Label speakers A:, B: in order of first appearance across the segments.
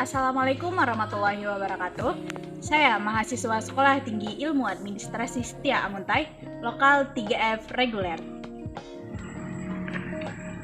A: Assalamualaikum warahmatullahi wabarakatuh. Saya mahasiswa Sekolah Tinggi Ilmu Administrasi Setia Amuntai, lokal 3F reguler.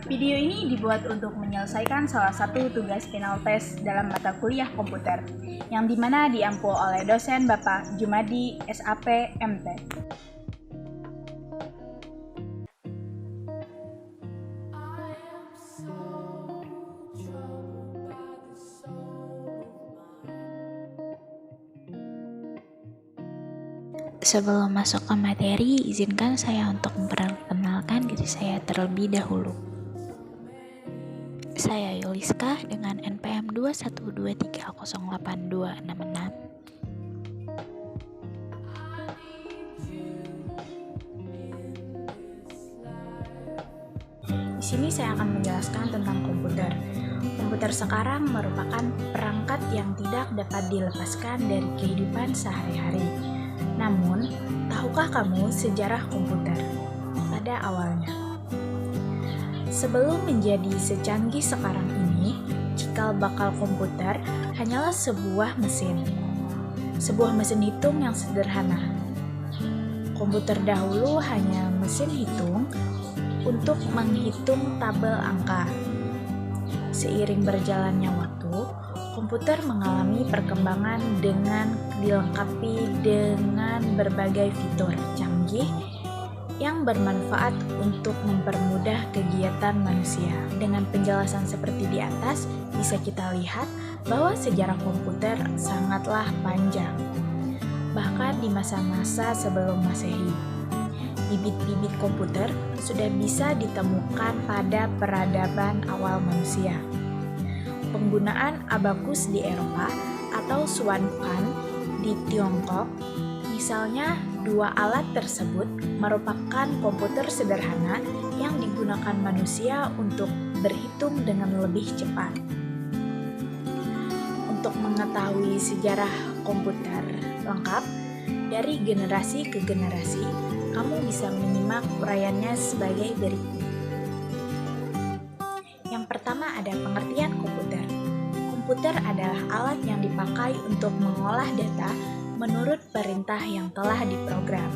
A: Video ini dibuat untuk menyelesaikan salah satu tugas final tes dalam mata kuliah komputer, yang dimana diampu oleh dosen Bapak Jumadi SAP MT.
B: Sebelum masuk ke materi, izinkan saya untuk memperkenalkan diri saya terlebih dahulu. Saya Yuliska dengan NPM 212308266.
A: Di sini saya akan menjelaskan tentang komputer. Komputer sekarang merupakan perangkat yang tidak dapat dilepaskan dari kehidupan sehari-hari. Namun, tahukah kamu sejarah komputer pada awalnya? Sebelum menjadi secanggih sekarang ini, cikal bakal komputer hanyalah sebuah mesin hitung yang sederhana. Komputer dahulu hanya mesin hitung untuk menghitung tabel angka. Seiring berjalannya waktu, komputer mengalami perkembangan dengan dilengkapi dengan berbagai fitur canggih yang bermanfaat untuk mempermudah kegiatan manusia. Dengan penjelasan seperti di atas, bisa kita lihat bahwa sejarah komputer sangatlah panjang. Bahkan di masa-masa sebelum Masehi, bibit-bibit komputer sudah bisa ditemukan pada peradaban awal manusia. Penggunaan abakus di Eropa atau Xuanpan di Tiongkok, misalnya, dua alat tersebut merupakan komputer sederhana yang digunakan manusia untuk berhitung dengan lebih cepat. Untuk mengetahui sejarah komputer lengkap dari generasi ke generasi, kamu bisa menyimak uraiannya sebagai berikut. Yang pertama ada pengertian komputer. Komputer adalah alat yang dipakai untuk mengolah data menurut perintah yang telah diprogram.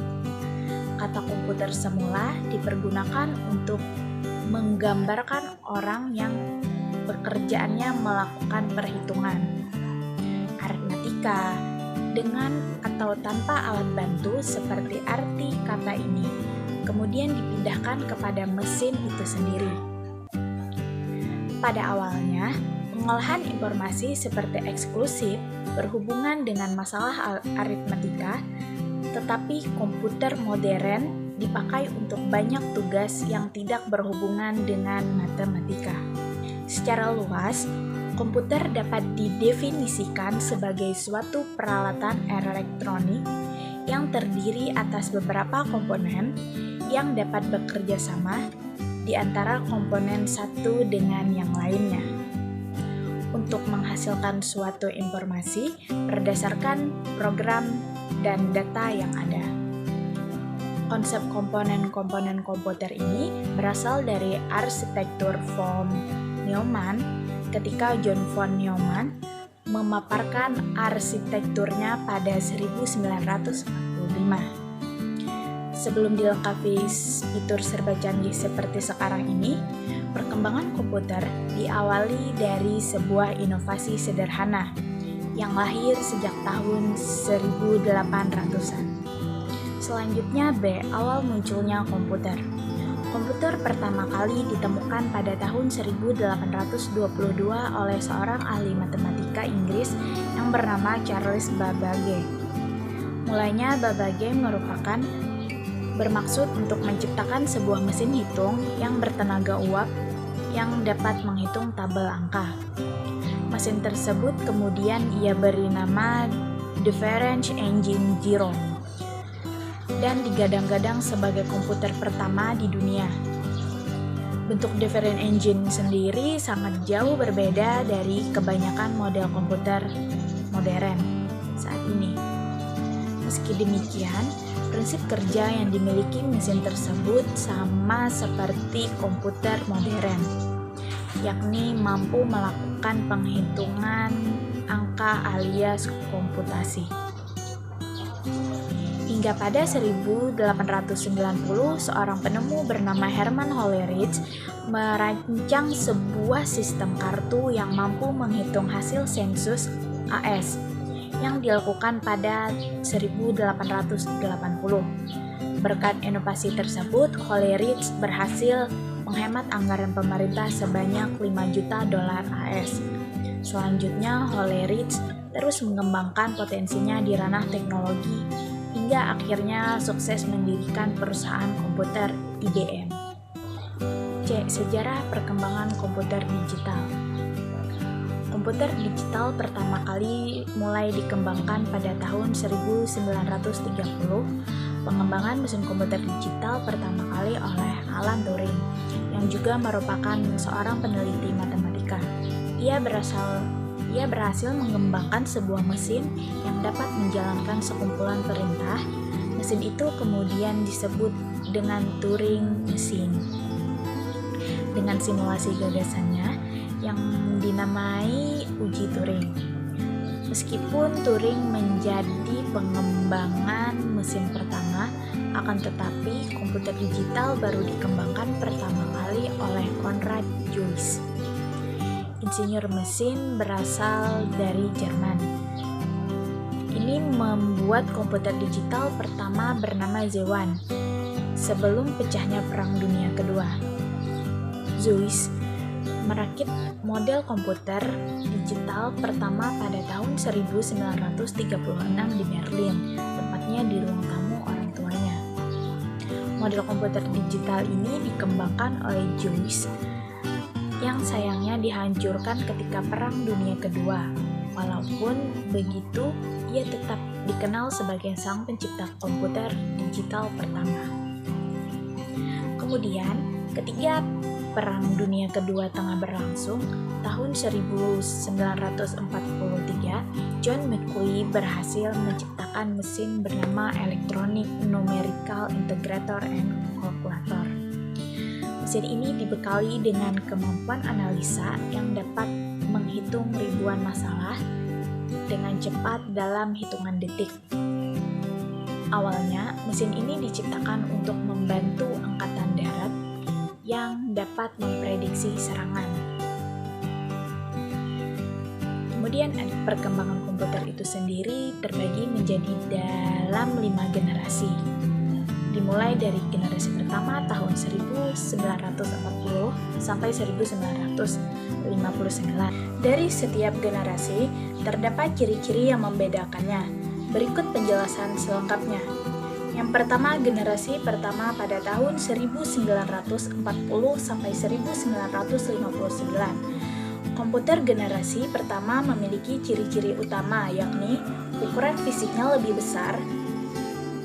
A: Kata komputer semula dipergunakan untuk menggambarkan orang yang pekerjaannya melakukan perhitungan, aritmatika, dengan atau tanpa alat bantu seperti arti kata ini, kemudian dipindahkan kepada mesin itu sendiri. Pada awalnya, pengolahan informasi seperti eksklusif berhubungan dengan masalah aritmatika, tetapi komputer modern dipakai untuk banyak tugas yang tidak berhubungan dengan matematika. Secara luas, komputer dapat didefinisikan sebagai suatu peralatan elektronik yang terdiri atas beberapa komponen yang dapat bekerja sama di antara komponen satu dengan yang lainnya untuk menghasilkan suatu informasi berdasarkan program dan data yang ada. Konsep komponen-komponen komputer ini berasal dari arsitektur von Neumann ketika John von Neumann memaparkan arsitekturnya pada 1945. Sebelum dilengkapi fitur serba canggih seperti sekarang ini, perkembangan komputer diawali dari sebuah inovasi sederhana yang lahir sejak tahun 1800-an. Selanjutnya B. Awal munculnya komputer. Komputer pertama kali ditemukan pada tahun 1822 oleh seorang ahli matematika Inggris yang bernama Charles Babbage. Mulanya Babbage bermaksud untuk menciptakan sebuah mesin hitung yang bertenaga uap yang dapat menghitung tabel angka. Mesin tersebut kemudian ia beri nama Difference Engine Zero dan digadang-gadang sebagai komputer pertama di dunia. Bentuk Difference Engine sendiri sangat jauh berbeda dari kebanyakan model komputer modern saat ini. Meski demikian, prinsip kerja yang dimiliki mesin tersebut sama seperti komputer modern, yakni mampu melakukan penghitungan angka alias komputasi. Hingga pada 1890, seorang penemu bernama Herman Hollerith merancang sebuah sistem kartu yang mampu menghitung hasil sensus AS yang dilakukan pada 1880. Berkat inovasi tersebut, Hollerith berhasil menghemat anggaran pemerintah sebanyak 5 juta dolar AS. Selanjutnya, Hollerith terus mengembangkan potensinya di ranah teknologi hingga akhirnya sukses mendirikan perusahaan komputer IBM. C. Sejarah perkembangan komputer digital. Komputer digital pertama kali mulai dikembangkan pada tahun 1930. Pengembangan mesin komputer digital pertama kali oleh Alan Turing, yang juga merupakan seorang peneliti matematika. Ia berhasil mengembangkan sebuah mesin yang dapat menjalankan sekumpulan perintah. Mesin itu kemudian disebut dengan Turing Machine. Dengan simulasi gagasannya yang dinamai uji Turing. Meskipun Turing menjadi pengembangan mesin pertama, akan tetapi komputer digital baru dikembangkan pertama kali oleh Konrad Zuse, insinyur mesin berasal dari Jerman. Ini membuat komputer digital pertama bernama Z1 sebelum pecahnya Perang Dunia Kedua. Zuse merakit model komputer digital pertama pada tahun 1936 di Berlin, tepatnya di ruang tamu orang tuanya. Model komputer digital ini dikembangkan oleh Zuse yang sayangnya dihancurkan ketika Perang Dunia Kedua. Walaupun begitu, ia tetap dikenal sebagai sang pencipta komputer digital pertama. Kemudian, ketika Perang Dunia Kedua tengah berlangsung, tahun 1943, John McCoy berhasil menciptakan mesin bernama Electronic Numerical Integrator and Calculator. Mesin ini dibekali dengan kemampuan analisa yang dapat menghitung ribuan masalah dengan cepat dalam hitungan detik. Awalnya, mesin ini diciptakan untuk membantu angkatan darat yang dapat memprediksi serangan. Kemudian perkembangan komputer itu sendiri terbagi menjadi dalam 5 generasi. Dimulai dari generasi pertama tahun 1940 sampai 1959. Dari setiap generasi terdapat ciri-ciri yang membedakannya. Berikut penjelasan selengkapnya. Yang pertama, generasi pertama pada tahun 1940 sampai 1959. Komputer generasi pertama memiliki ciri-ciri utama, yakni ukuran fisiknya lebih besar.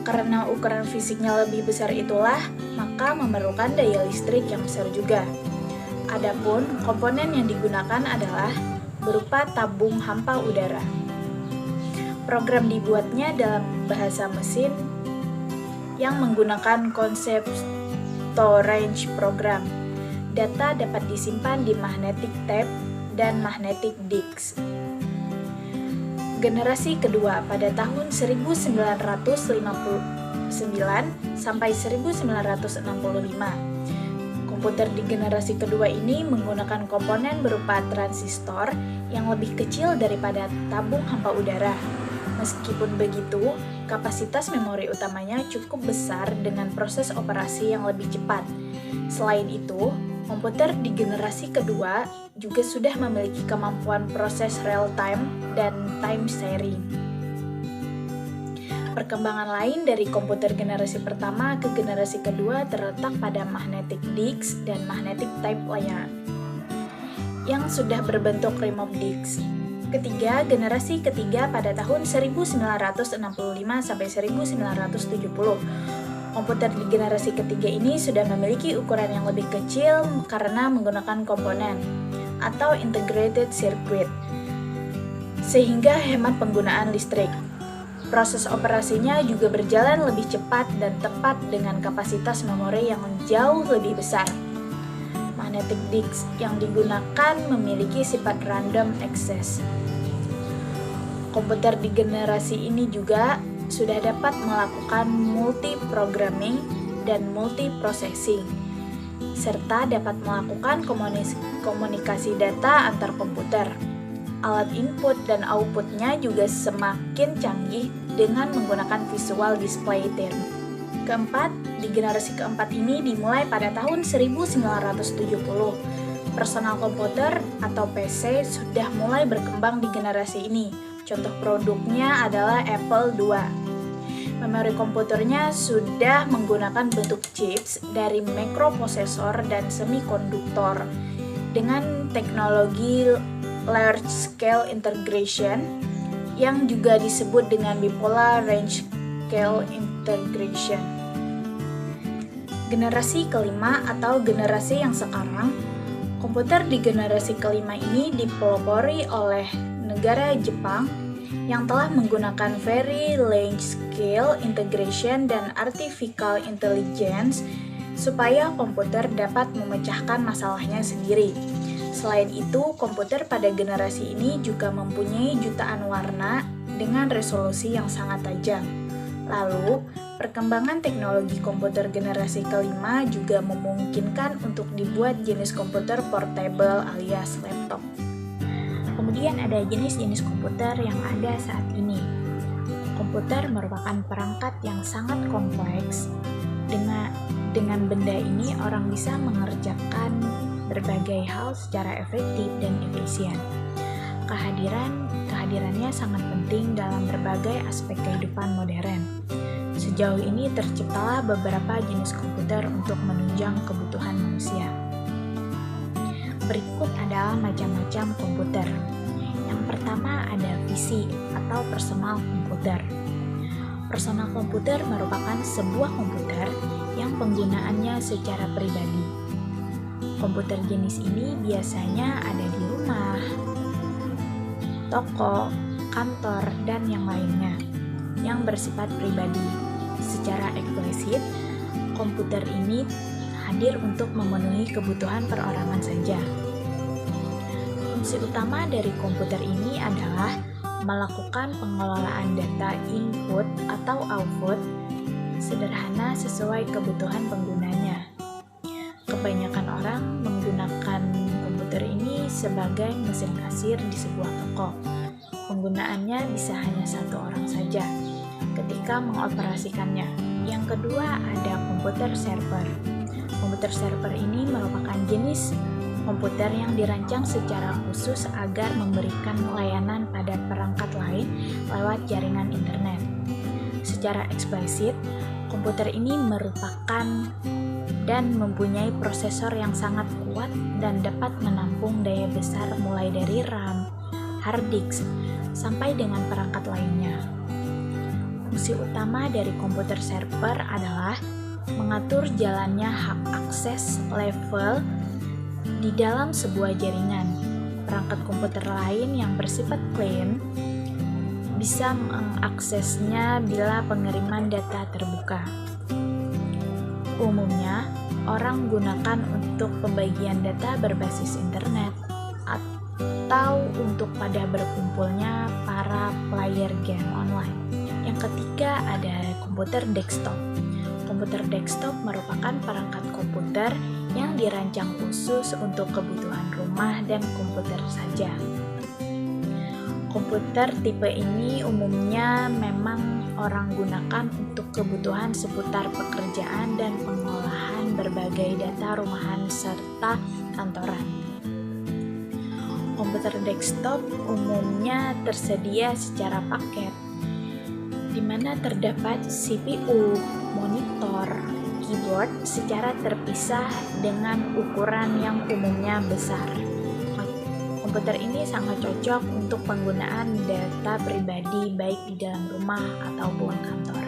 A: Karena ukuran fisiknya lebih besar itulah, maka memerlukan daya listrik yang besar juga. Adapun komponen yang digunakan adalah berupa tabung hampa udara. Program dibuatnya dalam bahasa mesin yang menggunakan konsep storage program. Data dapat disimpan di magnetic tape dan magnetic disk. Generasi kedua pada tahun 1959 sampai 1965. Komputer di generasi kedua ini menggunakan komponen berupa transistor yang lebih kecil daripada tabung hampa udara. Meskipun begitu, kapasitas memori utamanya cukup besar dengan proses operasi yang lebih cepat. Selain itu, komputer di generasi kedua juga sudah memiliki kemampuan proses real-time dan time sharing. Perkembangan lain dari komputer generasi pertama ke generasi kedua terletak pada magnetic disk dan magnetic tape layer yang sudah berbentuk remote disk. Ketiga, generasi ketiga pada tahun 1965 sampai 1970. Komputer di generasi ketiga ini sudah memiliki ukuran yang lebih kecil karena menggunakan komponen atau integrated circuit, sehingga hemat penggunaan listrik. Proses operasinya juga berjalan lebih cepat dan tepat dengan kapasitas memori yang jauh lebih besar. Magnetic disk yang digunakan memiliki sifat random access. Komputer di generasi ini juga sudah dapat melakukan multi-programming dan multi-processing, serta dapat melakukan komunikasi data antar komputer. Alat input dan outputnya juga semakin canggih dengan menggunakan visual display term. Keempat, di generasi keempat ini dimulai pada tahun 1970. Personal komputer atau PC sudah mulai berkembang di generasi ini. Contoh produknya adalah Apple II. Memori komputernya sudah menggunakan bentuk chips dari mikroprosesor dan semikonduktor dengan teknologi large scale integration yang juga disebut dengan bipolar range scale integration. Generasi kelima atau generasi yang sekarang, komputer di generasi kelima ini dipelopori oleh negara Jepang yang telah menggunakan very large scale integration dan artificial intelligence supaya komputer dapat memecahkan masalahnya sendiri. Selain itu, komputer pada generasi ini juga mempunyai jutaan warna dengan resolusi yang sangat tajam. Lalu, perkembangan teknologi komputer generasi kelima juga memungkinkan untuk dibuat jenis komputer portable alias laptop. Kemudian ada jenis-jenis komputer yang ada saat ini. Komputer merupakan perangkat yang sangat kompleks. Dengan benda ini orang bisa mengerjakan berbagai hal secara efektif dan efisien. Kehadirannya sangat penting dalam berbagai aspek kehidupan modern. Sejauh ini terciptalah beberapa jenis komputer untuk menunjang kebutuhan manusia. Berikut adalah macam-macam komputer. Yang pertama ada PC atau personal komputer. Personal komputer merupakan sebuah komputer yang penggunaannya secara pribadi. Komputer jenis ini biasanya ada di rumah, toko, kantor, dan yang lainnya yang bersifat pribadi. Secara eksplisit, komputer ini hadir untuk memenuhi kebutuhan perorangan saja. Fungsi utama dari komputer ini adalah melakukan pengelolaan data input atau output sederhana sesuai kebutuhan penggunanya. Kebanyakan orang menggunakan komputer ini sebagai mesin kasir di sebuah toko. Penggunaannya bisa hanya satu orang saja ketika mengoperasikannya. Yang kedua ada komputer server. Komputer server ini merupakan jenis komputer yang dirancang secara khusus agar memberikan layanan pada perangkat lain lewat jaringan internet. Secara eksplisit, komputer ini merupakan dan mempunyai prosesor yang sangat kuat dan dapat menampung daya besar mulai dari RAM, hard disk, sampai dengan perangkat lainnya. Fungsi utama dari komputer server adalah mengatur jalannya hak akses level di dalam sebuah jaringan. Perangkat komputer lain yang bersifat client bisa mengaksesnya bila pengiriman data terbuka. Umumnya, orang gunakan untuk pembagian data berbasis internet atau untuk pada berkumpulnya para player game online. Yang ketiga ada komputer desktop. Komputer desktop merupakan perangkat komputer yang dirancang khusus untuk kebutuhan rumah dan komputer saja. Komputer tipe ini umumnya memang orang gunakan untuk kebutuhan seputar pekerjaan dan pengolahan berbagai data rumahan serta kantoran. Komputer desktop umumnya tersedia secara paket, di mana terdapat CPU, monitor, keyboard secara terpisah dengan ukuran yang umumnya besar. Komputer ini sangat cocok untuk penggunaan data pribadi baik di dalam rumah ataupun kantor.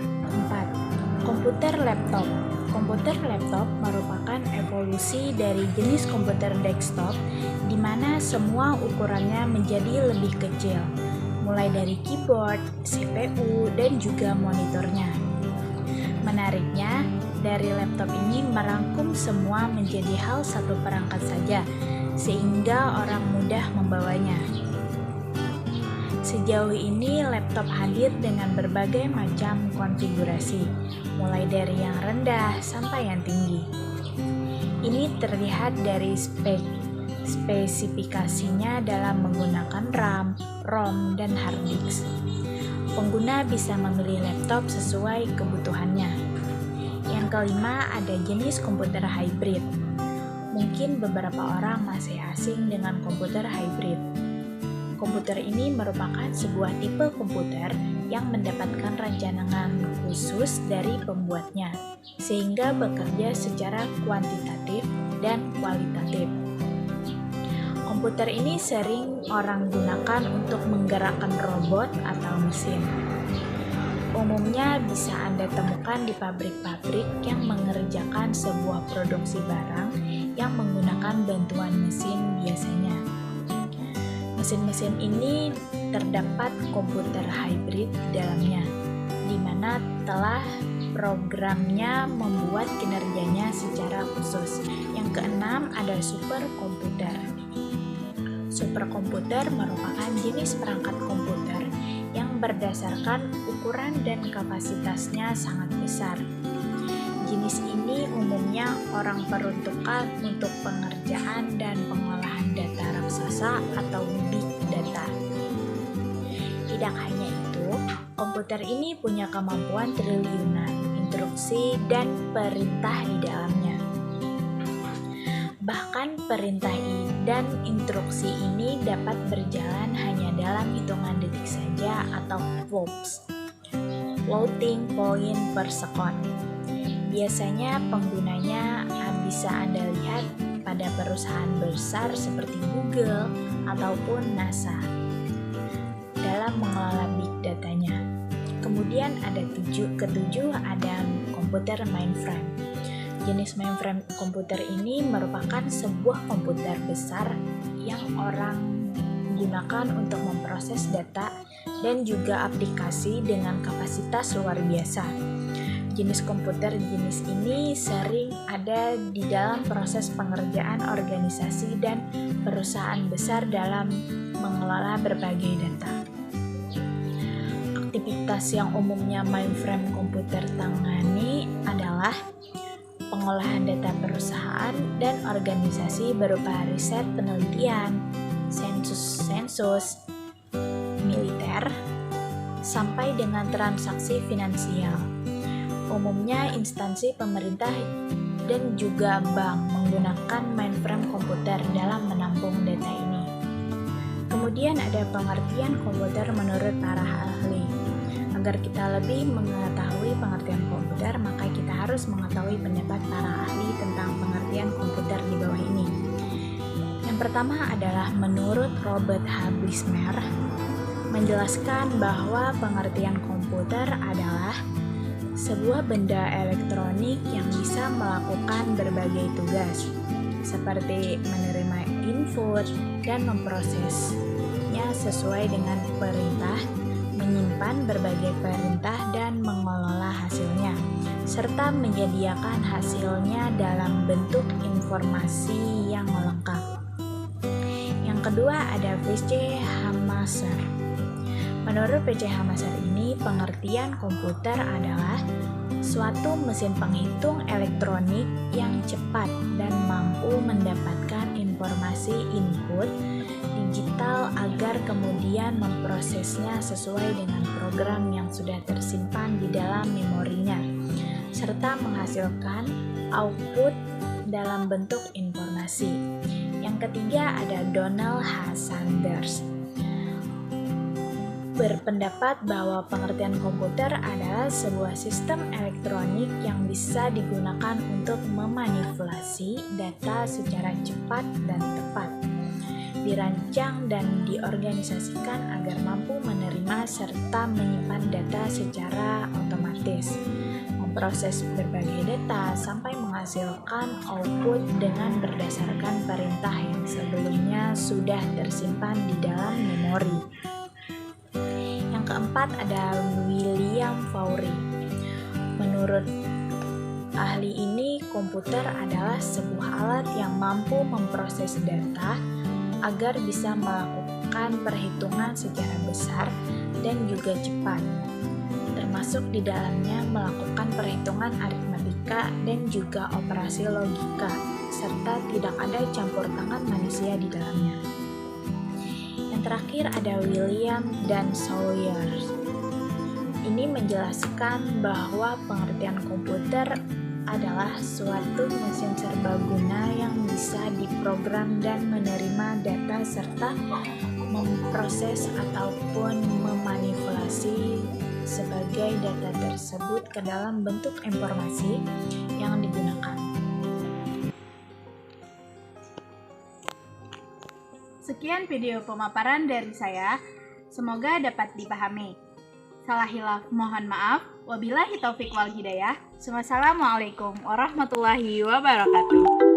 A: 4. Komputer laptop. Komputer laptop merupakan evolusi dari jenis komputer desktop di mana semua ukurannya menjadi lebih kecil, mulai dari keyboard, CPU, dan juga monitornya. Menariknya, dari laptop ini merangkum semua menjadi hal satu perangkat saja, sehingga orang mudah membawanya. Sejauh ini laptop hadir dengan berbagai macam konfigurasi, mulai dari yang rendah sampai yang tinggi. Ini terlihat dari spesifikasinya dalam menggunakan RAM, ROM, dan hard disk. Pengguna bisa memilih laptop sesuai kebutuhannya. Yang kelima, ada jenis komputer hybrid. Mungkin beberapa orang masih asing dengan komputer hybrid. Komputer ini merupakan sebuah tipe komputer yang mendapatkan rancangan khusus dari pembuatnya, sehingga bekerja secara kuantitatif dan kualitatif. Komputer ini sering orang gunakan untuk menggerakkan robot atau mesin. Umumnya bisa Anda temukan di pabrik-pabrik yang mengerjakan sebuah produksi barang yang menggunakan bantuan mesin biasanya. Mesin-mesin ini terdapat komputer hybrid di dalamnya, di mana telah programnya membuat kinerjanya secara khusus. Yang keenam, ada superkomputer. Superkomputer merupakan jenis perangkat komputer yang berdasarkan ukuran dan kapasitasnya sangat besar. Jenis ini umumnya orang peruntukkan untuk pengerjaan dan pengolahan data raksasa atau big data. Tidak hanya itu, komputer ini punya kemampuan triliunan instruksi dan perintah di dalamnya. Bahkan perintah dan instruksi ini dapat berjalan hanya dalam hitungan detik saja atau FLOPS, floating point per second. Biasanya penggunanya bisa Anda lihat pada perusahaan besar seperti Google ataupun NASA dalam mengelola big datanya. Kemudian ada ketujuh ada komputer mainframe. Jenis mainframe komputer ini merupakan sebuah komputer besar yang orang gunakan untuk memproses data dan juga aplikasi dengan kapasitas luar biasa. Jenis komputer jenis ini sering ada di dalam proses pengerjaan organisasi dan perusahaan besar dalam mengelola berbagai data. Aktivitas yang umumnya mainframe komputer tangani adalah pengolahan data perusahaan dan organisasi berupa riset penelitian, sensus, militer, sampai dengan transaksi finansial. Umumnya instansi pemerintah dan juga bank menggunakan mainframe komputer dalam menampung data ini. Kemudian ada pengertian komputer menurut para ahli. Agar kita lebih mengetahui pengertian komputer, maka kita harus mengetahui pendapat para ahli tentang pengertian komputer di bawah ini. Yang pertama adalah menurut Robert H. Blismer, menjelaskan bahwa pengertian komputer adalah sebuah benda elektronik yang bisa melakukan berbagai tugas, seperti menerima input dan memprosesnya sesuai dengan perintah, menyimpan berbagai perintah dan mengelola hasilnya, serta menyediakan hasilnya dalam bentuk informasi yang lengkap. Yang kedua ada P.C. Hamaser. Menurut P.C. Hamaser ini, pengertian komputer adalah suatu mesin penghitung elektronik yang cepat dan mampu mendapatkan informasi input digital agar kemudian memprosesnya sesuai dengan program yang sudah tersimpan di dalam memorinya, serta menghasilkan output dalam bentuk informasi. Yang ketiga ada Donald H. Sanders, berpendapat bahwa pengertian komputer adalah sebuah sistem elektronik yang bisa digunakan untuk memanipulasi data secara cepat dan tepat, dirancang dan diorganisasikan agar mampu menerima serta menyimpan data secara otomatis, memproses berbagai data sampai menghasilkan output dengan berdasarkan perintah yang sebelumnya sudah tersimpan di dalam memori. Yang keempat ada William Faury. Menurut ahli ini, komputer adalah sebuah alat yang mampu memproses data agar bisa melakukan perhitungan secara besar dan juga cepat, termasuk di dalamnya melakukan perhitungan aritmatika dan juga operasi logika, serta tidak ada campur tangan manusia di dalamnya. Yang terakhir ada William dan Sawyer. Ini menjelaskan bahwa pengertian komputer adalah suatu mesin serbaguna yang bisa diprogram dan menerima data serta memproses ataupun memanipulasi sebagai data tersebut ke dalam bentuk informasi yang digunakan.
C: Sekian video pemaparan dari saya, semoga dapat dipahami. Salah hilaf mohon maaf. Wabillahi taufik wal hidayah. Wassalamualaikum warahmatullahi wabarakatuh.